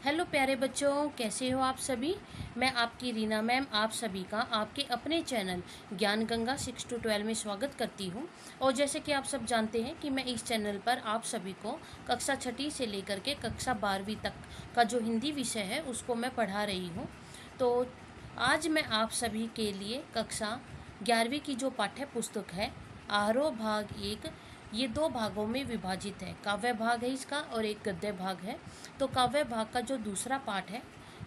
Hello प्यारे बच्चों, कैसे हो आप सभी। मैं आपकी रीना मैम आप सभी का आपके अपने चैनल ज्ञान गंगा 6 to 12 में स्वागत करती हूँ। और जैसे कि आप सब जानते हैं कि मैं इस चैनल पर आप सभी को कक्षा 6ठी से लेकर के कक्षा 12वीं तक का जो हिंदी विषय है उसको मैं पढ़ा रही हूँ। तो आज मैं आप सभी के लिए कक्षा 11वीं की जो पाठ्य पुस्तक है आरोह भाग 1, ये 2 भागों में विभाजित है। काव्य भाग है इसका और एक गद्य भाग है। तो काव्य भाग का जो दूसरा पाठ है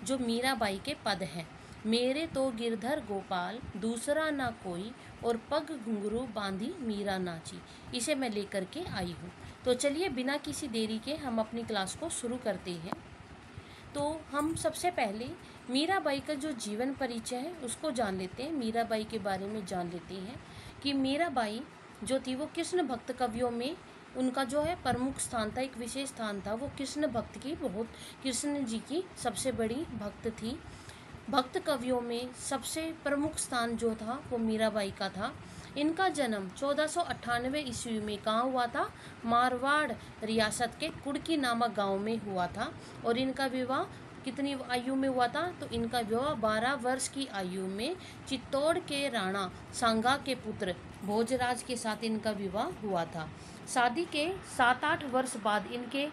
जो मीराबाई के पद हैं, मेरे तो गिरधर गोपाल दूसरा ना कोई और पग घुंघरू बांधी मीरा नाची, इसे मैं लेकर के आई हूँ। तो चलिए बिना किसी देरी के हम अपनी क्लास को शुरू करते हैं। तो हम सबसे पहले मीराबाई का जो जीवन परिचय है उसको जान लेते हैं। मीराबाई के बारे में जान लेते हैं कि मीराबाई जो थी वो कृष्ण भक्त कवियों में उनका जो है प्रमुख स्थान था, एक विशेष स्थान था। वो कृष्ण भक्त की कृष्ण जी की सबसे बड़ी भक्त थी। भक्त कवियों में सबसे प्रमुख स्थान जो था वो मीराबाई का था। इनका जन्म 1498 ईस्वी में कहाँ हुआ था? मारवाड़ रियासत के कुड़की नामक गांव में हुआ था। और इनका विवाह कितनी आयु में हुआ था? तो इनका विवाह 12 वर्ष की आयु में चित्तौड़ के राणा सांगा के पुत्र भोजराज के साथ इनका विवाह हुआ था। शादी के 7-8 वर्ष बाद इनके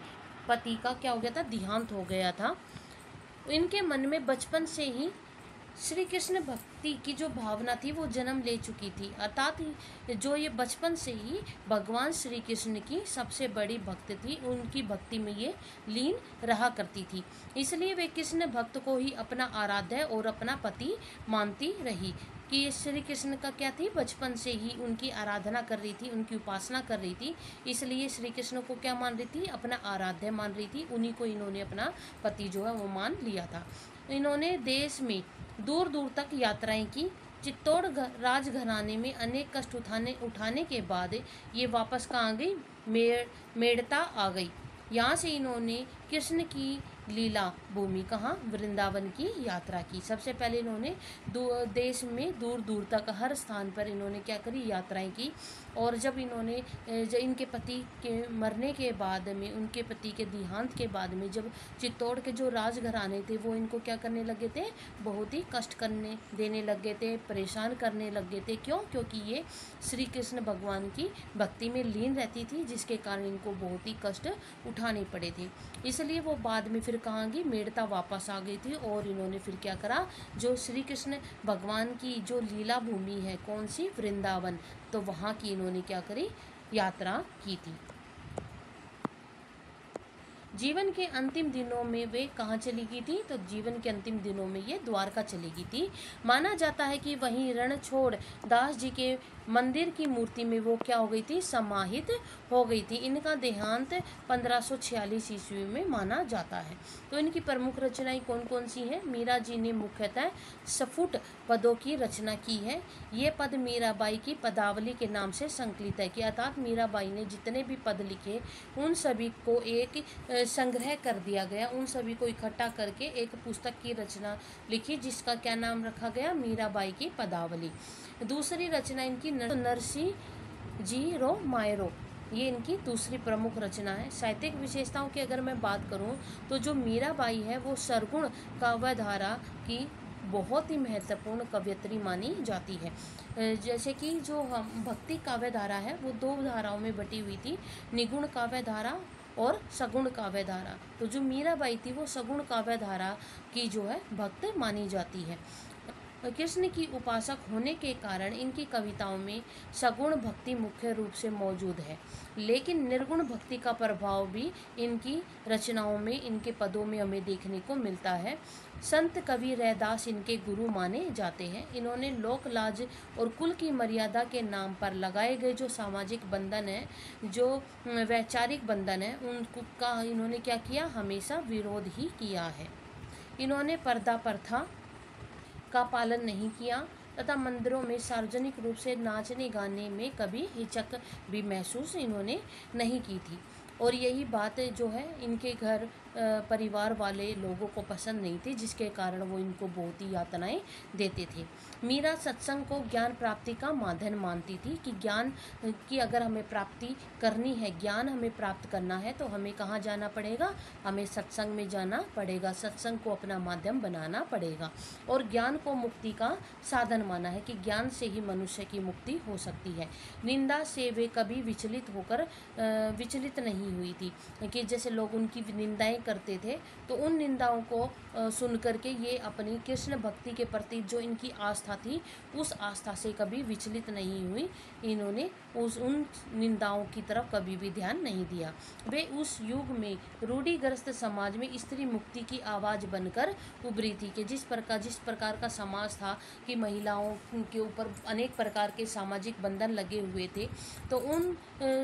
पति का क्या हो गया था? देहांत हो गया था। इनके मन में बचपन से ही श्री कृष्ण भक्ति की जो भावना थी वो जन्म ले चुकी थी, अर्थात जो ये बचपन से ही भगवान श्री कृष्ण की सबसे बड़ी भक्त थी, उनकी भक्ति में ये लीन रहा करती थी। इसलिए वे कृष्ण भक्त को ही अपना आराध्य और अपना पति मानती रही कि श्री कृष्ण का क्या थी, बचपन से ही उनकी आराधना कर रही थी, उनकी उपासना कर रही थी। इसलिए श्री कृष्ण को क्या मान रही थी? अपना आराध्य मान रही थी। उन्हीं को इन्होंने अपना पति जो है वो मान लिया था। इन्होंने देश में दूर दूर तक यात्राएं की। चित्तौड़ राजघराने में अनेक कष्ट उठाने के बाद ये वापस कहाँ आ गई? मेड़ता आ गई। यहाँ से इन्होंने कृष्ण की लीला भूमि कहाँ? वृंदावन की यात्रा की। सबसे पहले इन्होंने देश में दूर दूर तक हर स्थान पर इन्होंने क्या करी? यात्राएं की। और जब इनके पति के मरने के बाद में, उनके पति के देहांत के बाद में, जब चित्तौड़ के जो राजघराने थे वो इनको क्या करने लगे थे? बहुत ही कष्ट करने देने लगे थे, परेशान करने लगे थे। क्यों? क्योंकि ये श्री कृष्ण भगवान की भक्ति में लीन रहती थी, जिसके कारण इनको बहुत ही कष्ट उठाने पड़े थे। इसलिए वो बाद में फिर कहाँ गई? मेड़ता वापस आ गई थी। और इन्होंने फिर क्या करा? जो श्री कृष्ण भगवान की जो लीला भूमि है, कौन सी? वृंदावन, तो वहाँ की इन्होंने क्या करी? यात्रा की थी। जीवन के अंतिम दिनों में वे कहाँ चली गई थी? तो जीवन के अंतिम दिनों में ये द्वारका चली गई थी। माना जाता है कि वहीं रणछोड़ दास जी के मंदिर की मूर्ति में वो क्या हो गई थी? समाहित हो गई थी। इनका देहांत 1546 ईस्वी में माना जाता है। तो इनकी प्रमुख रचनाएं कौन कौन सी हैं? मीरा जी ने मुख्यतः स्फुट पदों की रचना की है। ये पद मीराबाई की पदावली के नाम से संकलित है, कि अर्थात मीराबाई ने जितने भी पद लिखे उन सभी को एक संग्रह कर दिया गया, उन सभी को इकट्ठा करके एक पुस्तक की रचना लिखी, जिसका क्या नाम रखा गया? मीराबाई की पदावली। दूसरी रचना इनकी नरसी जी रो मायरो, ये इनकी दूसरी प्रमुख रचना है। साहित्यिक विशेषताओं की अगर मैं बात करूं तो जो मीराबाई है वो सरगुण काव्यधारा की बहुत ही महत्वपूर्ण कवयित्री मानी जाती है। जैसे कि जो हम भक्ति काव्यधारा है वो 2 धाराओं में बटी हुई थी, निगुण काव्यधारा और सगुण काव्यधारा। तो जो मीराबाई थी वो सगुण काव्यधारा की जो है भक्त मानी जाती है। कृष्ण की उपासक होने के कारण इनकी कविताओं में सगुण भक्ति मुख्य रूप से मौजूद है, लेकिन निर्गुण भक्ति का प्रभाव भी इनकी रचनाओं में, इनके पदों में हमें देखने को मिलता है। संत कवि रैदास इनके गुरु माने जाते हैं। इन्होंने लोक लाज और कुल की मर्यादा के नाम पर लगाए गए जो सामाजिक बंधन है, जो वैचारिक बंधन है, उनका इन्होंने क्या किया? हमेशा विरोध ही किया है। इन्होंने पर्दा प्रथा का पालन नहीं किया तथा मंदिरों में सार्वजनिक रूप से नाचने गाने में कभी हिचक भी महसूस इन्होंने नहीं की थी। और यही बात जो है इनके घर परिवार वाले लोगों को पसंद नहीं थी, जिसके कारण वो इनको बहुत ही यातनाएं देते थे। मीरा सत्संग को ज्ञान प्राप्ति का माध्यम मानती थी कि ज्ञान की अगर हमें प्राप्ति करनी है, ज्ञान हमें प्राप्त करना है, तो हमें कहाँ जाना पड़ेगा, हमें सत्संग में जाना पड़ेगा, सत्संग को अपना माध्यम बनाना पड़ेगा। और ज्ञान को मुक्ति का साधन माना है कि ज्ञान से ही मनुष्य की मुक्ति हो सकती है। निंदा से वे कभी विचलित नहीं हुई थी कि जैसे लोग उनकी निंदाएं करते थे, तो उन निंदाओं को सुन करके ये अपनी कृष्ण भक्ति के प्रति जो इनकी आस्था थी, उस आस्था से कभी विचलित नहीं हुई। इन्होंने उन निंदाओं की तरफ कभी भी ध्यान नहीं दिया। वे उस युग में रूढ़िग्रस्त समाज में स्त्री मुक्ति की आवाज़ बनकर उभरी थी कि जिस प्रकार का समाज था कि महिलाओं के ऊपर अनेक प्रकार के सामाजिक बंधन लगे हुए थे, तो उन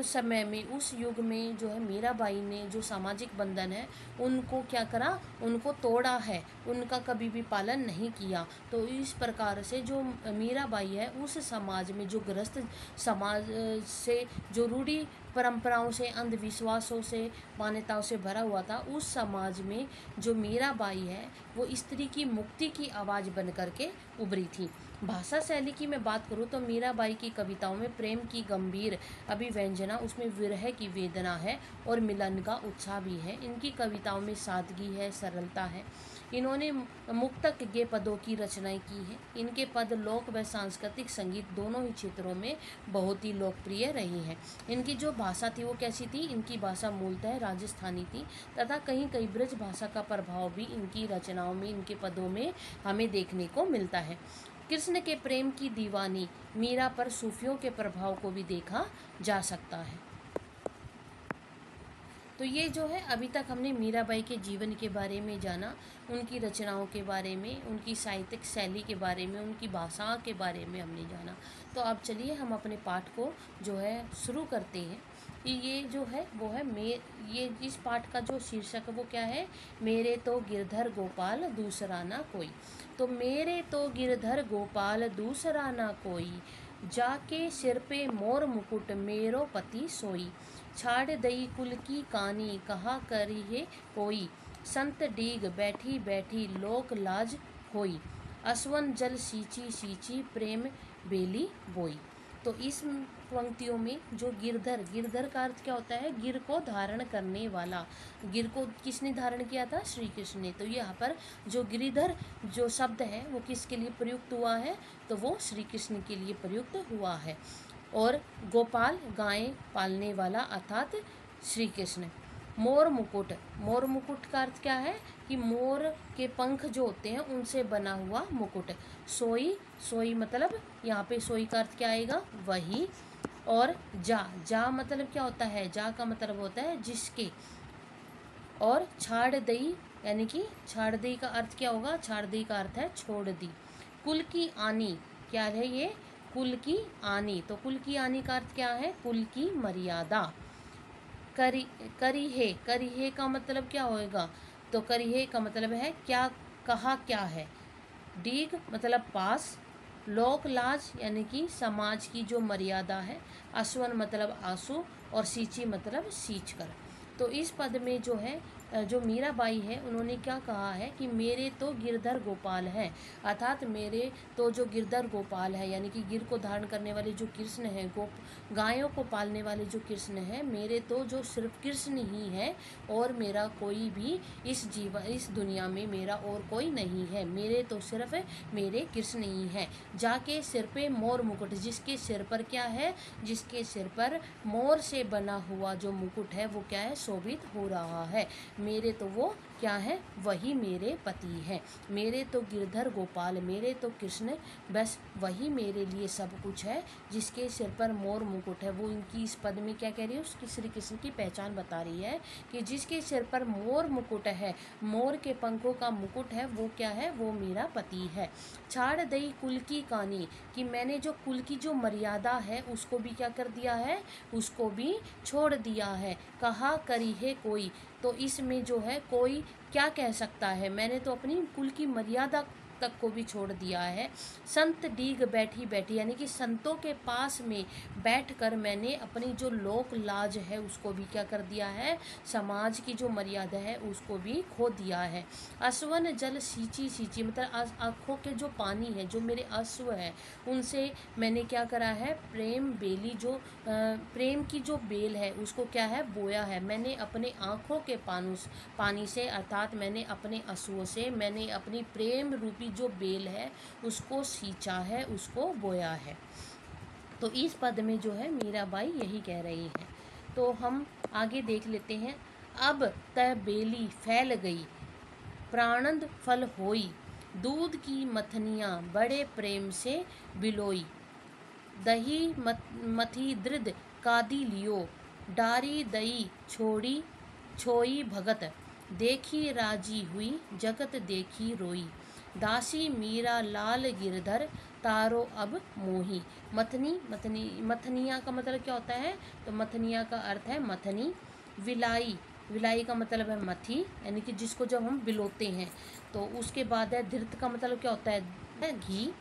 समय में, उस युग में जो है मीराबाई ने जो सामाजिक बंधन है उनको क्या करा, उनको तोड़ा है, उनका कभी भी पालन नहीं किया। तो इस प्रकार से जो मीराबाई है उस समाज में, जो ग्रस्त समाज से, जो रूढ़ी परंपराओं से, अंधविश्वासों से, मान्यताओं से भरा हुआ था, उस समाज में जो मीराबाई है वो स्त्री की मुक्ति की आवाज़ बन करके उभरी थी। भाषा शैली की मैं बात करूँ तो मीराबाई की कविताओं में प्रेम की गंभीर अभिव्यंजना, उसमें विरह की वेदना है और मिलन का उत्साह भी है। इनकी कविताओं में सादगी है, सरलता है। इन्होंने मुक्तक के पदों की रचनाएं की है। इनके पद लोक व सांस्कृतिक संगीत दोनों ही क्षेत्रों में बहुत ही लोकप्रिय रही हैं। इनकी जो भाषा थी वो कैसी थी, इनकी भाषा मूलतः राजस्थानी थी तथा कहीं कहीं ब्रज भाषा का प्रभाव भी इनकी रचनाओं में, इनके पदों में हमें देखने को मिलता है। कृष्ण के प्रेम की दीवानी मीरा पर सूफियों के प्रभाव को भी देखा जा सकता है। तो ये जो है, अभी तक हमने मीराबाई के जीवन के बारे में जाना, उनकी रचनाओं के बारे में, उनकी साहित्यिक शैली के बारे में, उनकी भाषा के बारे में हमने जाना। तो अब चलिए हम अपने पाठ को जो है शुरू करते हैं। ये जो है वो है ये इस पाठ का जो शीर्षक है वो क्या है, मेरे तो गिरधर गोपाल दूसरा ना कोई। तो मेरे तो गिरधर गोपाल दूसरा ना कोई, जाके सिर पे मोर मुकुट मेरो पति सोई। छाड़ दई कुल की कानी कहा करी है कोई, संत डीग बैठी बैठी लोक लाज होई। असवन जल सींची सींची प्रेम बेली बोई। तो इस पंक्तियों में जो गिरधर का अर्थ क्या होता है, गिर को धारण करने वाला। गिर को किसने धारण किया था, श्री कृष्ण ने। तो यहाँ पर जो गिरिधर जो शब्द है वो किसके लिए प्रयुक्त हुआ है, तो वो श्री कृष्ण के लिए प्रयुक्त हुआ है। और गोपाल गायें पालने वाला अर्थात श्री कृष्ण। मोर मुकुट का अर्थ क्या है कि मोर के पंख जो होते हैं उनसे बना हुआ मुकुट। सोई मतलब यहाँ पे सोई का अर्थ क्या आएगा, वही। और जा मतलब क्या होता है, जा का मतलब होता है जिसके। और छाड़ दई यानी कि छाड़ दई का अर्थ क्या होगा, छाड़ दई का अर्थ है छोड़ दी। कुल की आनी क्या है, ये कुल की आनी। तो कुल की आनी का अर्थ क्या है, कुल की मर्यादा। करी है का मतलब क्या होएगा, तो करी है का मतलब है क्या, कहा क्या है। डीग मतलब पास। लोक लाज यानी कि समाज की जो मर्यादा है। अश्वन मतलब आंसू। और सींची मतलब सींच कर। तो इस पद में जो है, जो मीराबाई है उन्होंने क्या कहा है कि मेरे तो गिरधर गोपाल हैं, अर्थात मेरे तो जो गिरधर गोपाल है यानी कि गिर को धारण करने वाले जो कृष्ण हैं, गायों को पालने वाले जो कृष्ण हैं, मेरे तो जो सिर्फ कृष्ण ही है और मेरा कोई भी इस दुनिया में मेरा और कोई नहीं है। मेरे तो सिर्फ मेरे कृष्ण ही हैं। जाके सिर पे मोर मुकुट, जिसके सिर पर क्या है, जिसके सिर पर मोर से बना हुआ जो मुकुट है वो क्या है, शोभित हो रहा है। मेरे तो वो क्या है, वही मेरे पति हैं। मेरे तो गिरधर गोपाल, मेरे तो कृष्ण, बस वही मेरे लिए सब कुछ है। जिसके सिर पर मोर मुकुट है, वो इनकी इस पद में क्या कह रही है, उसकी श्री कृष्ण की पहचान बता रही है कि जिसके सिर पर मोर मुकुट है, मोर के पंखों का मुकुट है, वो क्या है, वो मेरा पति है। छाड़ दई कुल की कानी, कि मैंने जो कुल की जो मर्यादा है उसको भी क्या कर दिया है, उसको भी छोड़ दिया है। कहा करी है कोई, तो इसमें जो है कोई क्या कह सकता है, मैंने तो अपनी कुल की मर्यादा तक को भी छोड़ दिया है। संत डीग बैठी बैठी, यानी कि संतों के पास में बैठकर मैंने अपनी जो लोक लाज है उसको भी क्या कर दिया है, समाज की जो मर्यादा है उसको भी खो दिया है। अश्वन जल सींची सींची, मतलब आँखों के जो पानी है, जो मेरे अश्व है, उनसे मैंने क्या करा है, प्रेम बेली, जो प्रेम की जो बेल है उसको क्या है, बोया है। मैंने अपने आँखों के पानी से, अर्थात मैंने अपने अश्वों से मैंने अपनी प्रेम रूपी जो बेल है उसको सींचा है, उसको बोया है। तो इस पद में जो है मीराबाई यही कह रही हैं। तो हम आगे देख लेते हैं। अब तय बेली फैल गई, प्राणंद फल होई, दूध की मथनियाँ बड़े प्रेम से बिलोई, दही मथी दृढ़ कादी लियो, डारी दई छोड़ी छोई भगत, देखी राजी हुई जगत देखी रोई, दासी मीरा लाल गिरधर तारो अब मोही। मथनिया का मतलब क्या होता है, तो मथनिया का अर्थ है मथनी। विलाई, विलाई का मतलब है मथी, यानी कि जिसको जब हम बिलोते हैं। तो उसके बाद है धृत का मतलब क्या होता है, घी।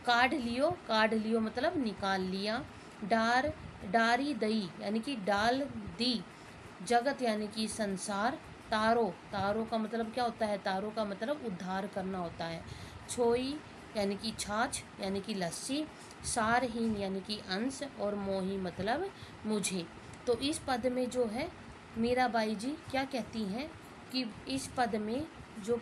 काढ़ लियो मतलब निकाल लिया। डारी दई, यानी कि डाल दी। जगत यानी कि संसार। तारो का मतलब क्या होता है, तारो का मतलब उद्धार करना होता है। छोई यानी कि छाछ, यानी कि लस्सी। सारहीन यानी कि अंश, और मोही मतलब मुझे। तो इस पद में जो है मीराबाई जी क्या कहती हैं कि इस पद में जो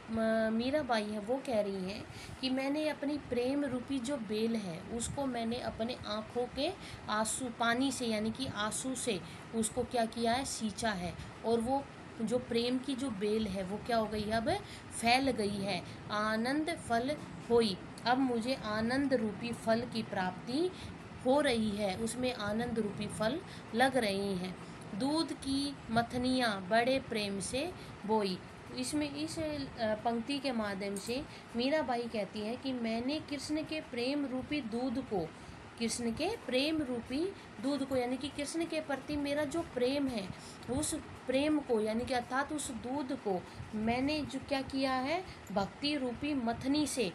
मीराबाई है वो कह रही हैं कि मैंने अपनी प्रेम रूपी जो बेल है उसको मैंने अपने आँखों के आंसू पानी से, यानी कि आंसू से उसको क्या किया है, सींचा है। और वो जो प्रेम की जो बेल है वो क्या हो गई, अब फैल गई है। आनंद फल होई, अब मुझे आनंद रूपी फल की प्राप्ति हो रही है, उसमें आनंद रूपी फल लग रहे हैं। दूध की मथनियाँ बड़े प्रेम से बोई। इसमें इस पंक्ति के माध्यम से मीराबाई कहती है कि मैंने कृष्ण के प्रेम रूपी दूध को, कृष्ण के प्रेम रूपी दूध को, यानी कि कृष्ण के प्रति मेरा जो प्रेम है उस प्रेम को, यानी कि अर्थात उस दूध को मैंने जो क्या किया है, भक्ति रूपी मथनी से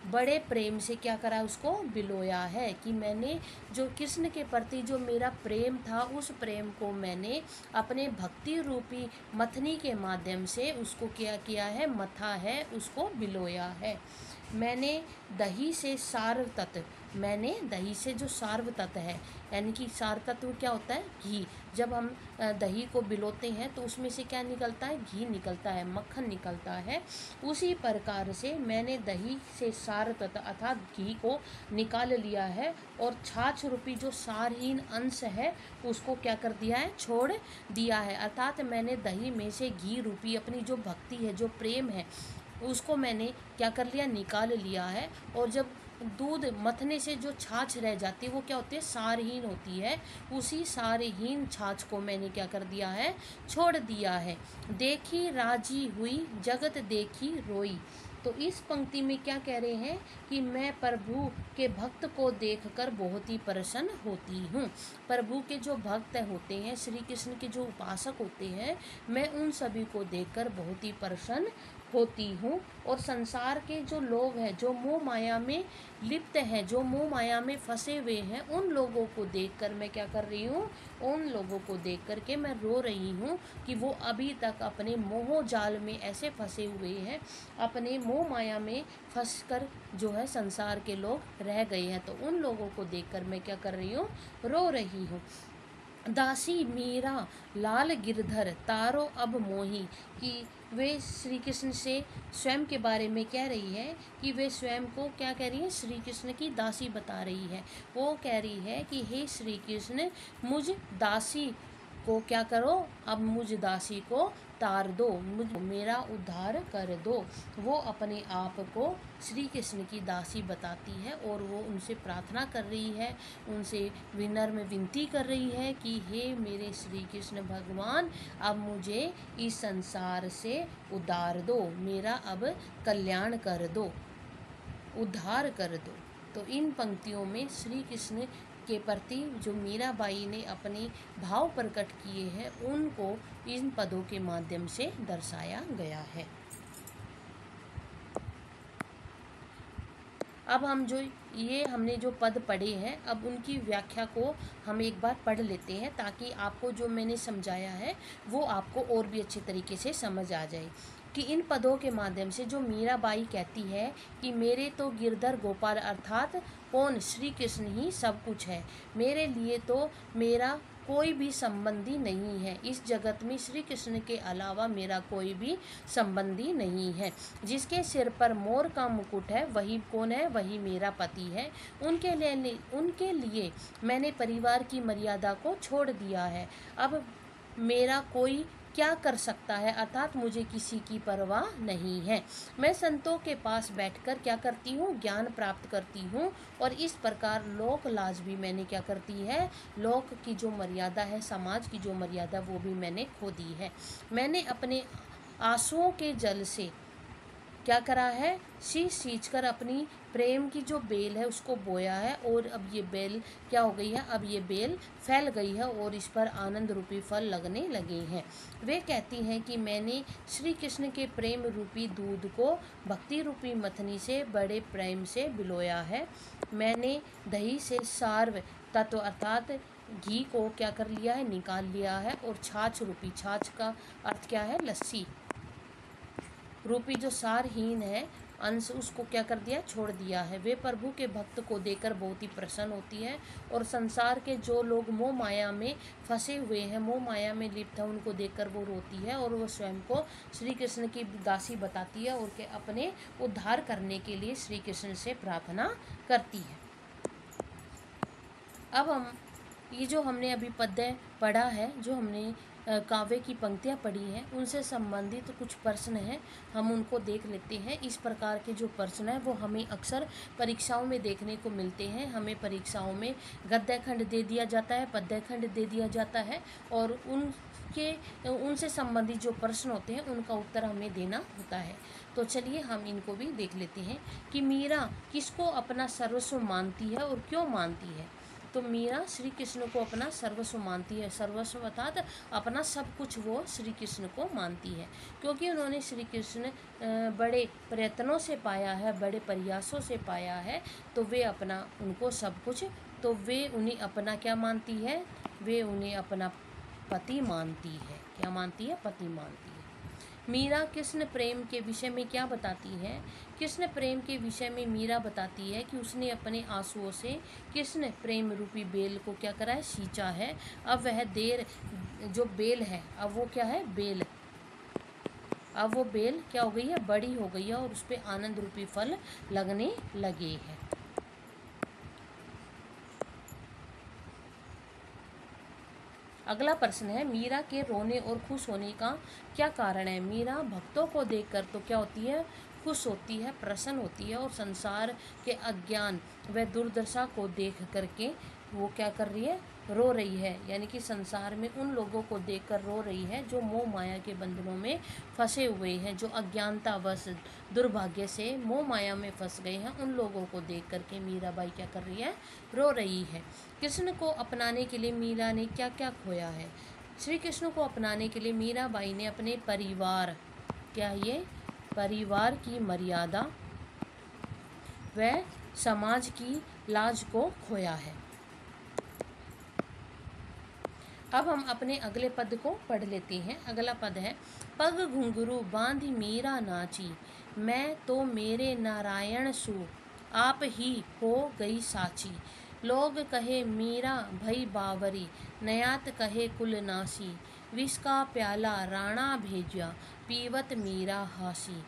बड़े प्रेम से क्या करा, उसको बिलोया है। कि मैंने जो कृष्ण के प्रति जो मेरा प्रेम था उस प्रेम को मैंने अपने भक्ति रूपी मथनी के माध्यम से उसको क्या किया है, मथा है, उसको बिलोया है। मैंने दही से सार तत्व, मैंने दही से जो सार्व तत्व है, यानी कि सार तत्व क्या होता है, घी। जब हम दही को बिलोते हैं तो उसमें से क्या निकलता है, घी निकलता है, मक्खन निकलता है। उसी प्रकार से मैंने दही से सार तत्व अर्थात घी को निकाल लिया है, और छाछ रूपी जो सारहीन अंश है उसको क्या कर दिया है, छोड़ दिया है। अर्थात मैंने दही में से घी रूपी अपनी जो भक्ति है, जो प्रेम है, उसको मैंने क्या कर लिया, निकाल लिया है। और जब दूध मथने से जो छाछ रह जाती है वो क्या होती है, सारहीन होती है। उसी सारहीन छाछ को मैंने क्या कर दिया है, छोड़ दिया है। देखी राजी हुई जगत देखी रोई। तो इस पंक्ति में क्या कह रहे हैं कि मैं प्रभु के भक्त को देखकर बहुत ही प्रसन्न होती हूँ। प्रभु के जो भक्त होते हैं, श्री कृष्ण के जो उपासक होते हैं, मैं उन सभी को देखकर बहुत ही प्रसन्न होती हूँ। और संसार के जो लोग हैं, जो मोह माया में लिप्त हैं, जो मोह माया में फंसे हुए हैं, उन लोगों को देखकर मैं क्या कर रही हूँ, उन लोगों को देख कर के मैं रो रही हूँ कि वो अभी तक अपने मोह जाल में ऐसे फंसे हुए हैं, अपने मोह माया में फंसकर जो है संसार के लोग रह गए हैं। तो उन लोगों को देखकर मैं क्या कर रही हूँ, रो रही हूँ। दासी मीरा लाल गिरधर तारो अब मोही, कि वे श्री कृष्ण से स्वयं के बारे में कह रही है कि वे स्वयं को क्या कह रही है, श्री कृष्ण की दासी बता रही है। वो कह रही है कि हे श्री कृष्ण, मुझ दासी को क्या करो, अब मुझ दासी को तार दो, मुझ मेरा उद्धार कर दो। वो अपने आप को श्री कृष्ण की दासी बताती है और वो उनसे प्रार्थना कर रही है, उनसे विनम्र विनती कर रही है कि हे मेरे श्री कृष्ण भगवान, अब मुझे इस संसार से उद्धार दो, मेरा अब कल्याण कर दो, उद्धार कर दो। तो इन पंक्तियों में श्री कृष्ण के प्रति जो मीराबाई ने अपने भाव प्रकट किए हैं उनको इन पदों के माध्यम से दर्शाया गया है। अब हम जो ये हमने जो पद पढ़े हैं, अब उनकी व्याख्या को हम एक बार पढ़ लेते हैं, ताकि आपको जो मैंने समझाया है वो आपको और भी अच्छे तरीके से समझ आ जाए। कि इन पदों के माध्यम से जो मीराबाई कहती है कि मेरे तो गिरधर गोपाल अर्थात कौन, श्री कृष्ण ही सब कुछ है, मेरे लिए तो मेरा कोई भी संबंधी नहीं है, इस जगत में श्री कृष्ण के अलावा मेरा कोई भी संबंधी नहीं है। जिसके सिर पर मोर का मुकुट है वही कौन है, वही मेरा पति है। उनके लिए मैंने परिवार की मर्यादा को छोड़ दिया है। अब मेरा कोई क्या कर सकता है, अर्थात मुझे किसी की परवाह नहीं है। मैं संतों के पास बैठकर क्या करती हूँ, ज्ञान प्राप्त करती हूँ। और इस प्रकार लोक लाज भी मैंने क्या करती है, लोक की जो मर्यादा है, समाज की जो मर्यादा, वो भी मैंने खो दी है। मैंने अपने आंसुओं के जल से क्या करा है, सींच कर अपनी प्रेम की जो बेल है उसको बोया है, और अब ये बेल क्या हो गई है, अब ये बेल फैल गई है और इस पर आनंद रूपी फल लगने लगे हैं। वे कहती हैं कि मैंने श्री कृष्ण के प्रेम रूपी दूध को भक्ति रूपी मथनी से बड़े प्रेम से बिलोया है। मैंने दही से सार्व तत्व अर्थात घी को क्या कर लिया है, निकाल लिया है, और छाछ रूपी, छाछ का अर्थ क्या है, लस्सी रूपी जो सारहीन है अंश, उसको क्या कर दिया, छोड़ दिया है। वे प्रभु के भक्त को देखकर बहुत ही प्रसन्न होती है, और संसार के जो लोग मोह माया में फंसे हुए हैं, मोह माया में लिप्त है, उनको देखकर वो रोती है, और वो स्वयं को श्री कृष्ण की दासी बताती है, और के अपने उद्धार करने के लिए श्री कृष्ण से प्रार्थना करती है। अब हम ये जो हमने अभी पद्य पढ़ा है, जो हमने काव्य की पंक्तियाँ पढ़ी हैं, उनसे संबंधित तो कुछ प्रश्न हैं, हम उनको देख लेते हैं। इस प्रकार के जो प्रश्न हैं वो हमें अक्सर परीक्षाओं में देखने को मिलते हैं। हमें परीक्षाओं में गद्य खंड दे दिया जाता है, पद्य खंड दे दिया जाता है, और उनसे संबंधित जो प्रश्न होते हैं उनका उत्तर हमें देना होता है। तो चलिए हम इनको भी देख लेते हैं कि मीरा किसको अपना सर्वस्व मानती है और क्यों मानती है। तो मीरा श्री कृष्ण को अपना सर्वस्व मानती है। सर्वस्व अर्थात अपना सब कुछ वो श्री कृष्ण को मानती है, क्योंकि उन्होंने श्री कृष्ण बड़े प्रयत्नों से पाया है, बड़े प्रयासों से पाया है, तो वे अपना उनको सब कुछ, तो वे उन्हें अपना क्या मानती है, वे उन्हें अपना पति मानती है। क्या मानती है, पति मानती है। मीरा कृष्ण प्रेम के विषय में क्या बताती है, कृष्ण प्रेम के विषय में मीरा बताती है कि उसने अपने आंसुओं से कृष्ण प्रेम रूपी बेल को क्या करा है, सींचा है। अब वह देर जो बेल है, अब वो क्या है, बेल, अब वो बेल क्या हो गई है, बड़ी हो गई है, और उस पर आनंद रूपी फल लगने लगे हैं। अगला प्रश्न है, मीरा के रोने और खुश होने का क्या कारण है। मीरा भक्तों को देखकर तो क्या होती है, खुश होती है, प्रसन्न होती है, और संसार के अज्ञान व दुर्दशा को देख करके वो क्या कर रही है, रो रही है। यानी कि संसार में उन लोगों को देखकर रो रही है जो मोह माया के बंधनों में फंसे हुए हैं, जो अज्ञानतावश दुर्भाग्य से मोह माया में फंस गए हैं, उन लोगों को देख करके मीराबाई क्या कर रही है, रो रही है। कृष्ण को अपनाने के लिए मीरा ने क्या क्या खोया है। श्री कृष्ण को अपनाने के लिए मीराबाई ने अपने परिवार, क्या ये परिवार की मर्यादा व समाज की लाज को खोया है। अब हम अपने अगले पद को पढ़ लेते हैं। अगला पद है, पग घुंघरू बांधी मीरा नाची, मैं तो मेरे नारायण सु आप ही हो गई साची। लोग कहे मीरा भई बावरी, नयात कहे कुल नासी। विष का प्याला राणा भेजा, पीवत मीरा हासी।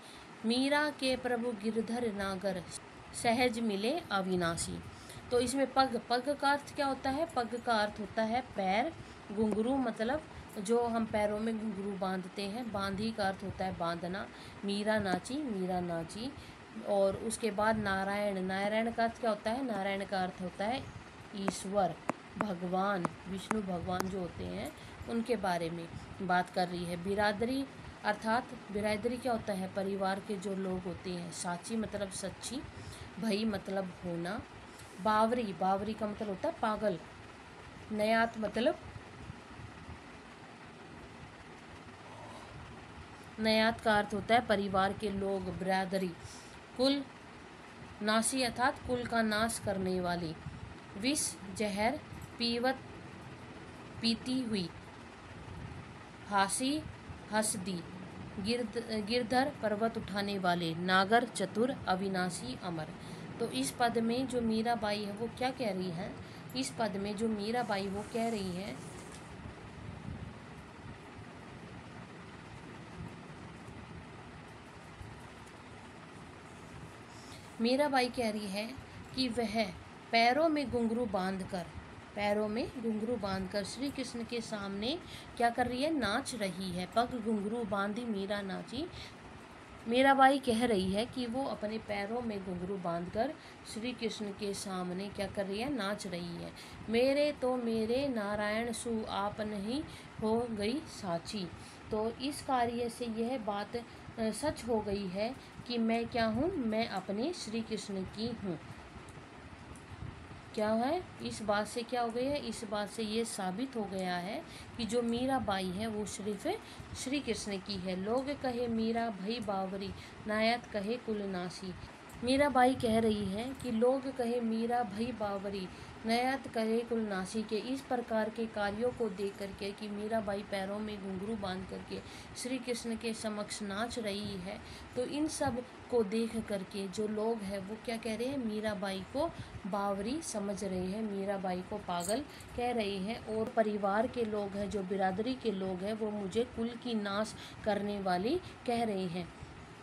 मीरा के प्रभु गिरधर नागर, सहज मिले अविनाशी। तो इसमें पग, पग का अर्थ क्या होता है, पग का अर्थ होता है पैर। घुंघरू मतलब जो हम पैरों में घुंघरू बांधते हैं, बांधी का अर्थ होता है बांधना। मीरा नाची, मीरा नाची। और उसके बाद नारायण, नारायण का अर्थ क्या होता है, नारायण का अर्थ होता है ईश्वर, भगवान, विष्णु भगवान जो होते हैं उनके बारे में बात कर रही है। बिरादरी अर्थात बिरादरी क्या होता है, परिवार के जो लोग होते हैं। साची मतलब सच्ची, भई मतलब होना। बावरी, बावरी का मतलब होता है पागल। नयात मतलब, नयात का अर्थ होता है परिवार के लोग, बिरादरी। कुल नासी अर्थात कुल का नाश करने वाली, विष जहर पीती हुई, हासी हसदी, गिरधर पर्वत उठाने वाले, नागर चतुर, अविनाशी अमर। तो इस पद में जो मीराबाई है वो क्या कह रही है? इस पद में जो मीराबाई वो कह रही है, मीराबाई कह रही है कि वह पैरों में घुंघरू बांधकर श्री कृष्ण के सामने क्या कर रही है? नाच रही है। पग घुंघरू बांधी मीरा नाची। मीराबाई कह रही है कि वो अपने पैरों में घुंघरू बांधकर श्री कृष्ण के सामने क्या कर रही है? नाच रही है। मेरे नारायण सु आप नहीं हो गई साची। तो इस कार्य से यह बात सच हो गई है कि मैं क्या हूँ? मैं अपने श्री कृष्ण की हूँ। क्या है? इस बात से क्या हो गई है? इस बात से ये साबित हो गया है कि जो मीराबाई है वो सिर्फ श्री कृष्ण की है। लोग कहे मीरा भई बावरी, नायत कहे कुलनासी। मीराबाई कह रही है कि लोग कहे मीरा भई बावरी, नयात कहे कुलनासी के इस प्रकार के कार्यों को देख करके कि मीराबाई पैरों में घुंघरू बांध करके श्री कृष्ण के समक्ष नाच रही है, तो इन सब को देख करके जो लोग हैं वो क्या कह रहे हैं? मीराबाई को बावरी समझ रहे हैं, मीराबाई को पागल कह रहे हैं। और परिवार के लोग हैं, जो बिरादरी के लोग हैं, वो मुझे कुल की नाश करने वाली कह रहे हैं।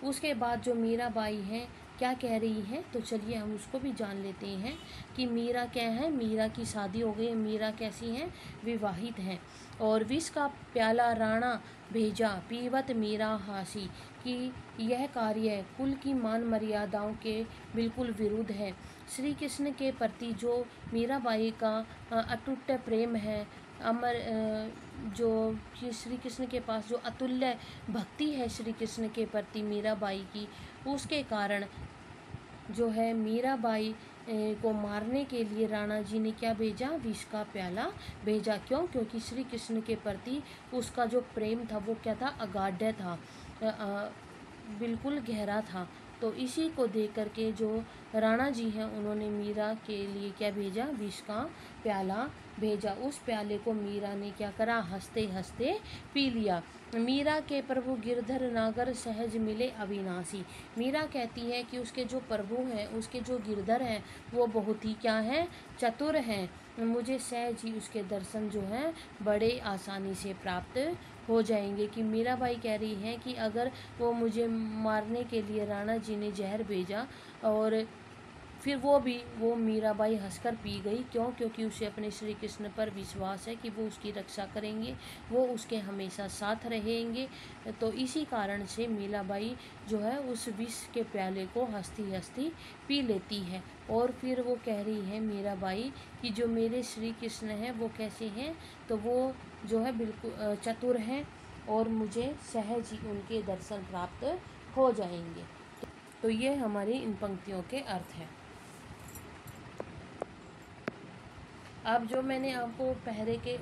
उसके बाद जो मीराबाई हैं क्या कह रही है, तो चलिए हम उसको भी जान लेते हैं कि मीरा क्या है। मीरा की शादी हो गई। मीरा कैसी हैं? विवाहित हैं। और विष का प्याला राणा भेजा, पीवत मीरा हासी, कि यह कार्य कुल की मान मर्यादाओं के बिल्कुल विरुद्ध है। श्री कृष्ण के प्रति जो मीराबाई का अटूट प्रेम है, अमर जो श्री कृष्ण के पास जो अतुल्य भक्ति है श्री कृष्ण के प्रति मीराबाई की, उसके कारण जो है मीराबाई को मारने के लिए राणा जी ने क्या भेजा? विष का प्याला भेजा। क्यों? क्योंकि श्री कृष्ण के प्रति उसका जो प्रेम था वो क्या था? अगाढ़ था, बिल्कुल गहरा था। तो इसी को देख करके जो राणा जी हैं उन्होंने मीरा के लिए क्या भेजा? विष का प्याला भेजा। उस प्याले को मीरा ने क्या करा? हंसते हंसते पी लिया। मीरा के प्रभु गिरधर नागर सहज मिले अविनाशी। मीरा कहती है कि उसके जो प्रभु हैं, उसके जो गिरधर हैं, वो बहुत ही क्या हैं? चतुर हैं। मुझे सहज ही उसके दर्शन जो हैं बड़े आसानी से प्राप्त हो जाएंगे। कि मीराबाई कह रही है कि अगर वो मुझे मारने के लिए राणा जी ने जहर भेजा और फिर वो मीराबाई हंसकर पी गई। क्यों? क्योंकि उसे अपने श्री कृष्ण पर विश्वास है कि वो उसकी रक्षा करेंगे, वो उसके हमेशा साथ रहेंगे। तो इसी कारण से मीराबाई जो है उस विष के प्याले को हंसती हंसती पी लेती है। और फिर वो कह रही है मीराबाई कि जो मेरे श्री कृष्ण हैं वो कैसे हैं? तो वो जो है बिल्कुल चतुर हैं और मुझे सहज ही उनके दर्शन प्राप्त हो जाएंगे। तो ये हमारी इन पंक्तियों के अर्थ हैं। अब जो मैंने आपको पहले के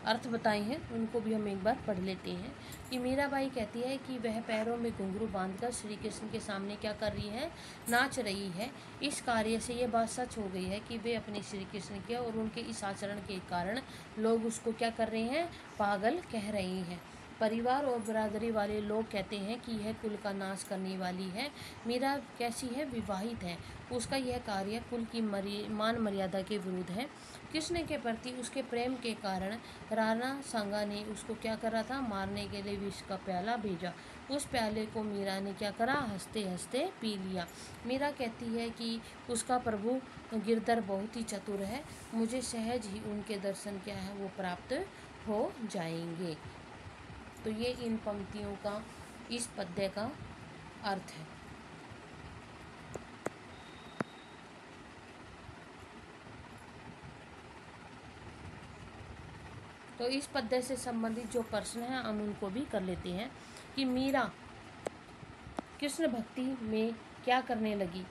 अर्थ बताए हैं उनको भी हम एक बार पढ़ लेते हैं। कि मीराबाई कहती है कि वह पैरों में घुंघरू बांधकर श्री कृष्ण के सामने क्या कर रही है? नाच रही है। इस कार्य से ये बात सच हो गई है कि वे अपने श्री कृष्ण के और उनके इस आचरण के कारण लोग उसको क्या कर रहे हैं? पागल कह रहे हैं। परिवार और बिरादरी वाले लोग कहते हैं कि यह कुल का नाश करने वाली है। मीरा कैसी है? विवाहित है। उसका यह कार्य कुल की मान मर्यादा के विरुद्ध है। कृष्ण के प्रति उसके प्रेम के कारण राणा सांगा ने उसको क्या करा था? मारने के लिए विष का प्याला भेजा। उस प्याले को मीरा ने क्या करा? हंसते हंसते पी लिया। मीरा कहती है कि उसका प्रभु गिरधर बहुत ही चतुर है, मुझे सहज ही उनके दर्शन क्या है वो प्राप्त हो जाएंगे। तो ये इन पंक्तियों का, इस पद्य का अर्थ है। तो इस पद्य से संबंधित जो प्रश्न हैं हम उनको भी कर लेते हैं। कि मीरा कृष्ण भक्ति में क्या करने लगी?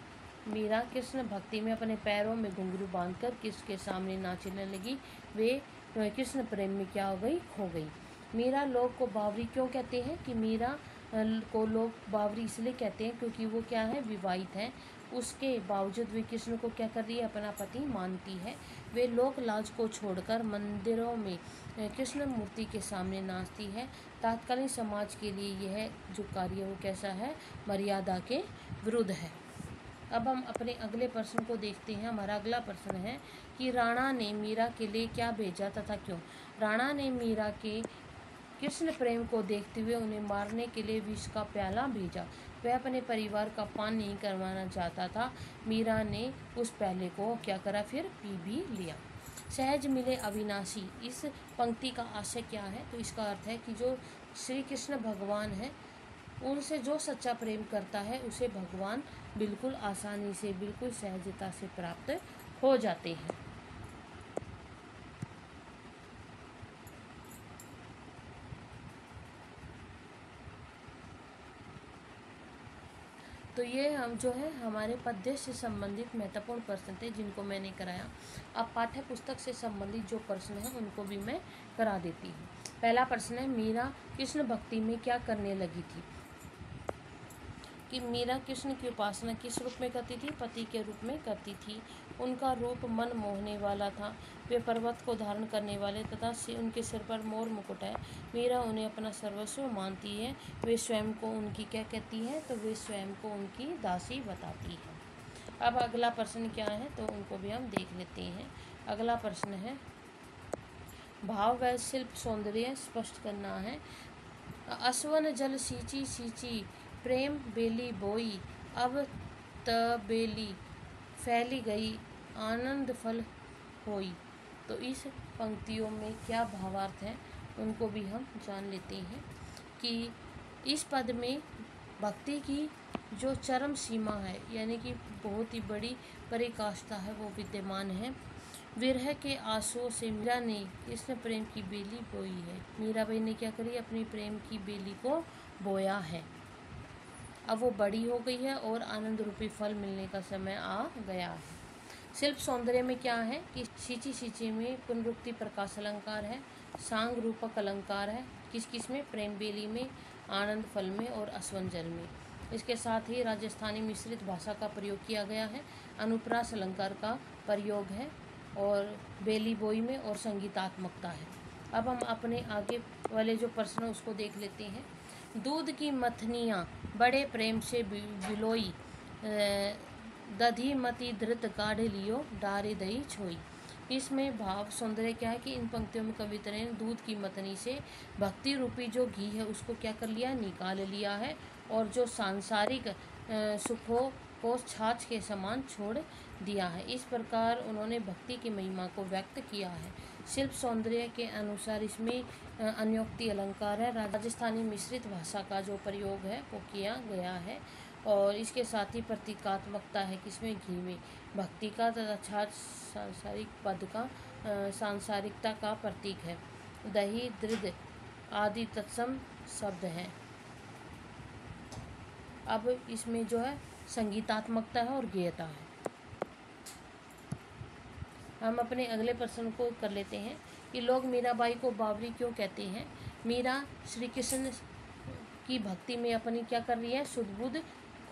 मीरा कृष्ण भक्ति में अपने पैरों में घुंघरू बांधकर किसके सामने नाचने लगी? वे कृष्ण प्रेम में क्या हो गई? खो गई। मीरा लोग को बावरी क्यों कहते हैं? कि मीरा को लोग बावरी इसलिए कहते हैं क्योंकि वो क्या है, विवाहित है। उसके बावजूद भी कृष्ण को क्या कर रही है, अपना पति मानती है। वे लोक लाज को छोड़कर मंदिरों में कृष्ण मूर्ति के सामने नाचती है। तात्कालीन समाज के लिए यह जो कार्य वो कैसा है, मर्यादा के विरुद्ध है। अब हम अपने अगले प्रश्न को देखते हैं। हमारा अगला प्रश्न है कि राणा ने मीरा के लिए क्या भेजा तथा क्यों। राणा ने मीरा के कृष्ण प्रेम को देखते हुए उन्हें मारने के लिए विष का प्याला भेजा। वह अपने परिवार का पान नहीं करवाना चाहता था। मीरा ने उस प्याले को क्या करा, फिर पी भी लिया। सहज मिले अविनाशी, इस पंक्ति का आशय क्या है, तो इसका अर्थ है कि जो श्री कृष्ण भगवान है, उनसे जो सच्चा प्रेम करता है उसे भगवान बिल्कुल आसानी से, बिल्कुल सहजता से प्राप्त हो जाते हैं। तो ये हम जो है हमारे पद्य से संबंधित महत्वपूर्ण प्रश्न थे जिनको मैंने कराया। अब पाठ्य पुस्तक से संबंधित जो प्रश्न हैं उनको भी मैं करा देती हूँ। पहला प्रश्न है, मीरा कृष्ण भक्ति में क्या करने लगी थी। कि मीरा कृष्ण की उपासना किस रूप में करती थी, पति के रूप में करती थी। उनका रूप मन मोहने वाला था। वे पर्वत को धारण करने वाले तथा उनके सिर पर मोर मुकुट है। मीरा उन्हें अपना सर्वस्व मानती है। वे स्वयं को उनकी क्या कहती है, तो वे स्वयं को उनकी दासी बताती है। अब अगला प्रश्न क्या है, तो उनको भी हम देख लेते हैं। अगला प्रश्न है, भाव व शिल्प सौंदर्य स्पष्ट करना है। असवन जल सींची सींची प्रेम बेली बोई, अब तबेली फैली गई आनंद फल होई। तो इस पंक्तियों में क्या भावार्थ है उनको भी हम जान लेते हैं। कि इस पद में भक्ति की जो चरम सीमा है, यानी कि बहुत ही बड़ी पराकाष्ठा है, वो विद्यमान है। विरह के आंसुओं से मीरा ने कृष्ण प्रेम की बेली बोई है। मीराबाई ने क्या करी, अपनी प्रेम की बेली को बोया है। अब वो बड़ी हो गई है और आनंद रूपी फल मिलने का समय आ गया है। शिल्प सौंदर्य में क्या है कि सींची सींची में पुनरुक्ति प्रकाश अलंकार है, सांग रूपक अलंकार है। किस किस में, प्रेम बेली में, आनंद फल में और असवन जल में। इसके साथ ही राजस्थानी मिश्रित भाषा का प्रयोग किया गया है। अनुप्रास अलंकार का प्रयोग है और बेली बोई में और संगीतात्मकता है। अब हम अपने आगे वाले जो प्रश्न उसको देख लेते हैं। दूध की मथनियाँ बड़े प्रेम से बिलोई, दधी मति धृत गाढ़ लियो डारे दही छोई। इसमें भाव सौंदर्य क्या है कि इन पंक्तियों में कविता ने दूध की मतनी से भक्ति रूपी जो घी है उसको क्या कर लिया, निकाल लिया है, और जो सांसारिक सुखों को छाछ के समान छोड़ दिया है। इस प्रकार उन्होंने भक्ति की महिमा को व्यक्त किया है। शिल्प सौंदर्य के अनुसार इसमें अन्योक्ति अलंकार है, राजस्थानी मिश्रित भाषा का जो प्रयोग है वो किया गया है, और इसके साथ ही प्रतीकात्मकता है किसमें, घी में, भक्ति का तथा छाछ सांसारिक पद का सांसारिकता का प्रतीक है। दही दृढ़ आदि तत्सम शब्द हैं। अब इसमें जो है संगीतात्मकता है और गेयता है। हम अपने अगले प्रश्न को कर लेते हैं कि लोग मीराबाई को बावरी क्यों कहते हैं। मीरा श्री कृष्ण की भक्ति में अपनी क्या कर रही है, सुध-बुध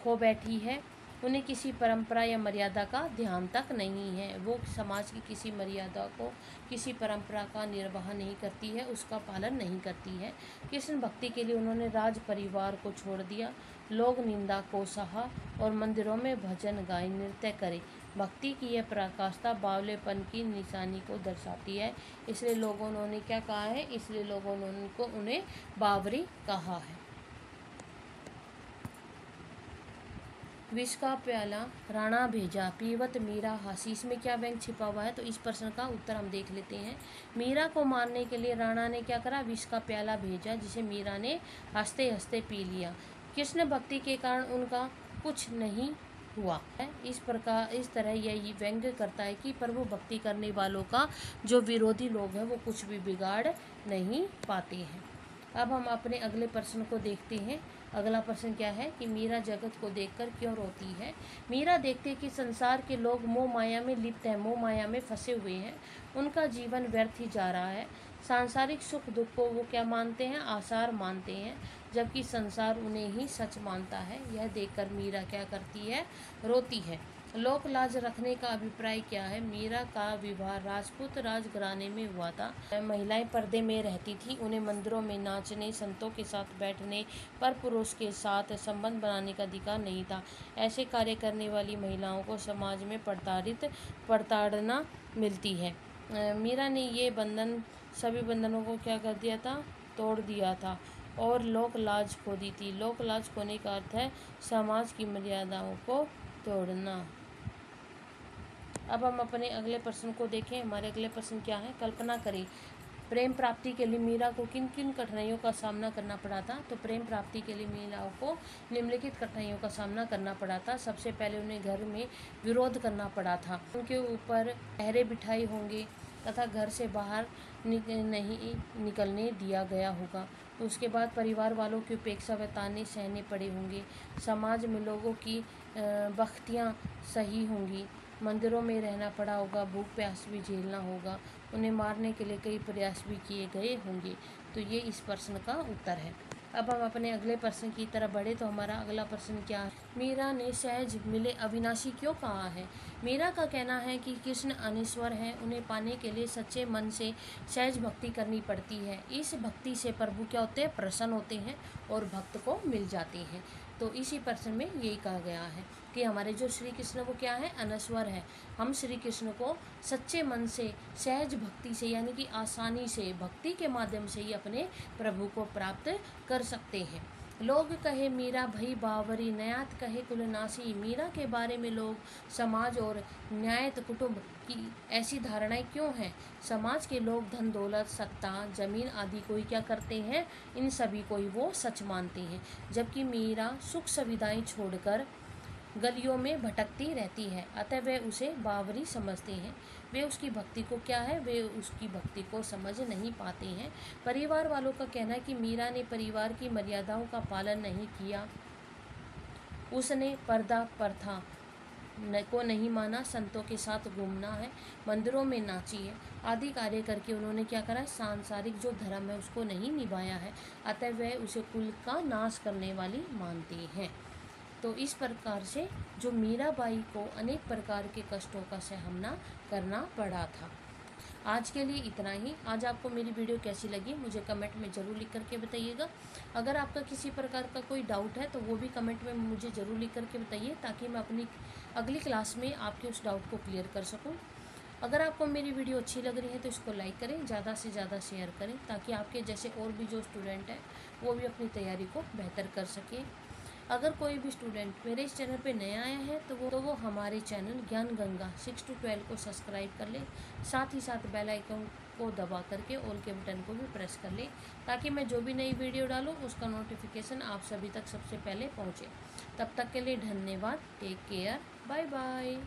खो बैठी है। उन्हें किसी परंपरा या मर्यादा का ध्यान तक नहीं है। वो समाज की किसी मर्यादा को, किसी परंपरा का निर्वाह नहीं करती है, उसका पालन नहीं करती है। कृष्ण भक्ति के लिए उन्होंने राज परिवार को छोड़ दिया, लोग निंदा को सहा और मंदिरों में भजन गाए, नृत्य करे। भक्ति की यह पराकाष्ठा बावलेपन की निशानी को दर्शाती है। इसलिए लोगों ने क्या कहा है, इसलिए लोगों ने उन्हें बावरी कहा है। विष का प्याला राणा भेजा पीवत मीरा हासी, इसमें क्या व्यंग छिपा हुआ है, तो इस प्रश्न का उत्तर हम देख लेते हैं। मीरा को मारने के लिए राणा ने क्या करा, विष का प्याला भेजा, जिसे मीरा ने हंसते हंसते पी लिया। कृष्ण भक्ति के कारण उनका कुछ नहीं हुआ है। इस प्रकार, इस तरह यह व्यंग करता है कि प्रभु भक्ति करने वालों का जो विरोधी लोग हैं वो कुछ भी बिगाड़ नहीं पाते हैं। अब हम अपने अगले प्रश्न को देखते हैं। अगला प्रश्न क्या है कि मीरा जगत को देखकर क्यों रोती है। मीरा देखते हैं कि संसार के लोग मोह माया में लिप्त हैं, मोह माया में फंसे हुए हैं, उनका जीवन व्यर्थ ही जा रहा है। सांसारिक सुख दुख को वो क्या मानते हैं, आसार मानते हैं। जबकि संसार उन्हें ही सच मानता है। यह देखकर मीरा क्या करती है, रोती है। लोक लाज रखने का अभिप्राय क्या है? मीरा का विवाह राजपूत राजघराने में हुआ था। महिलाएं पर्दे में रहती थी, उन्हें मंदिरों में नाचने, संतों के साथ बैठने, पर पुरुष के साथ संबंध बनाने का अधिकार नहीं था। ऐसे कार्य करने वाली महिलाओं को समाज में प्रताड़ना मिलती है। मीरा ने ये सभी बंधनों को क्या कर दिया था, तोड़ दिया था और लोक लाज खो दी थी। लोक लाज खोने का अर्थ है समाज की मर्यादाओं को तोड़ना। अब हम अपने अगले प्रश्न को देखें। हमारे अगले प्रश्न क्या है? कल्पना करें प्रेम प्राप्ति के लिए मीरा को किन किन कठिनाइयों का सामना करना पड़ा था। तो प्रेम प्राप्ति के लिए मीरा को निम्नलिखित कठिनाइयों का सामना करना पड़ा था। सबसे पहले उन्हें घर में विरोध करना पड़ा था, उनके ऊपर पहरे बिठाए होंगे तथा घर से बाहर नहीं निकलने दिया गया होगा। उसके बाद परिवार वालों की उपेक्षा व ताने सहने पड़े होंगे। समाज में लोगों की बख्तियाँ सही होंगी। मंदिरों में रहना पड़ा होगा, भूख प्यास भी झेलना होगा। उन्हें मारने के लिए कई प्रयास भी किए गए होंगे। तो ये इस प्रश्न का उत्तर है। अब हम अपने अगले प्रश्न की तरफ बढ़े तो हमारा अगला प्रश्न क्या है? मीरा ने सहज मिले अविनाशी क्यों कहा है? मीरा का कहना है कि कृष्ण अनश्वर है, उन्हें पाने के लिए सच्चे मन से सहज भक्ति करनी पड़ती है। इस भक्ति से प्रभु क्या होते हैं, प्रसन्न होते हैं और भक्त को मिल जाते हैं। तो इसी प्रश्न में यही कहा गया है कि हमारे जो श्री कृष्ण वो क्या है, अनश्वर है। हम श्री कृष्ण को सच्चे मन से सहज भक्ति से यानी कि आसानी से भक्ति के माध्यम से ही अपने प्रभु को प्राप्त कर सकते हैं। लोग कहे मीरा भई बावरी, नयात कहे कुलनासी। मीरा के बारे में लोग, समाज और न्यायत कुटुंब की ऐसी धारणाएं क्यों हैं? समाज के लोग धन दौलत सत्ता जमीन आदि को ही क्या करते हैं, इन सभी को ही वो सच मानते हैं। जबकि मीरा सुख सुविधाएं छोड़कर गलियों में भटकती रहती है, अतः वे उसे बावरी समझते हैं। वे उसकी भक्ति को क्या है, वे उसकी भक्ति को समझ नहीं पाते हैं। परिवार वालों का कहना है कि मीरा ने परिवार की मर्यादाओं का पालन नहीं किया, उसने पर्दा प्रथा को नहीं माना, संतों के साथ घूमना है, मंदिरों में नाची है आदि कार्य करके उन्होंने क्या करा, सांसारिक जो धर्म है उसको नहीं निभाया है, अतः वे उसे कुल का नाश करने वाली मानते हैं। तो इस प्रकार से जो मीराबाई को अनेक प्रकार के कष्टों का सामना करना पड़ा था। आज के लिए इतना ही। आज आपको मेरी वीडियो कैसी लगी मुझे कमेंट में ज़रूर लिख करके बताइएगा। अगर आपका किसी प्रकार का कोई डाउट है तो वो भी कमेंट में मुझे ज़रूर लिख करके बताइए, ताकि मैं अपनी अगली क्लास में आपके उस डाउट को क्लियर कर सकूँ। अगर आपको मेरी वीडियो अच्छी लग रही है तो इसको लाइक करें, ज़्यादा से ज़्यादा शेयर करें, ताकि आपके जैसे और भी जो स्टूडेंट हैं वो भी अपनी तैयारी को बेहतर कर सकें। अगर कोई भी स्टूडेंट मेरे इस चैनल पे नया आया है तो वो हमारे चैनल ज्ञान गंगा 6 to 12 को सब्सक्राइब कर ले, साथ ही साथ बेल आइकन को दबा करके ऑल के बटन को भी प्रेस कर ले, ताकि मैं जो भी नई वीडियो डालूँ उसका नोटिफिकेशन आप सभी तक सबसे पहले पहुँचे। तब तक के लिए धन्यवाद। Take care, bye bye.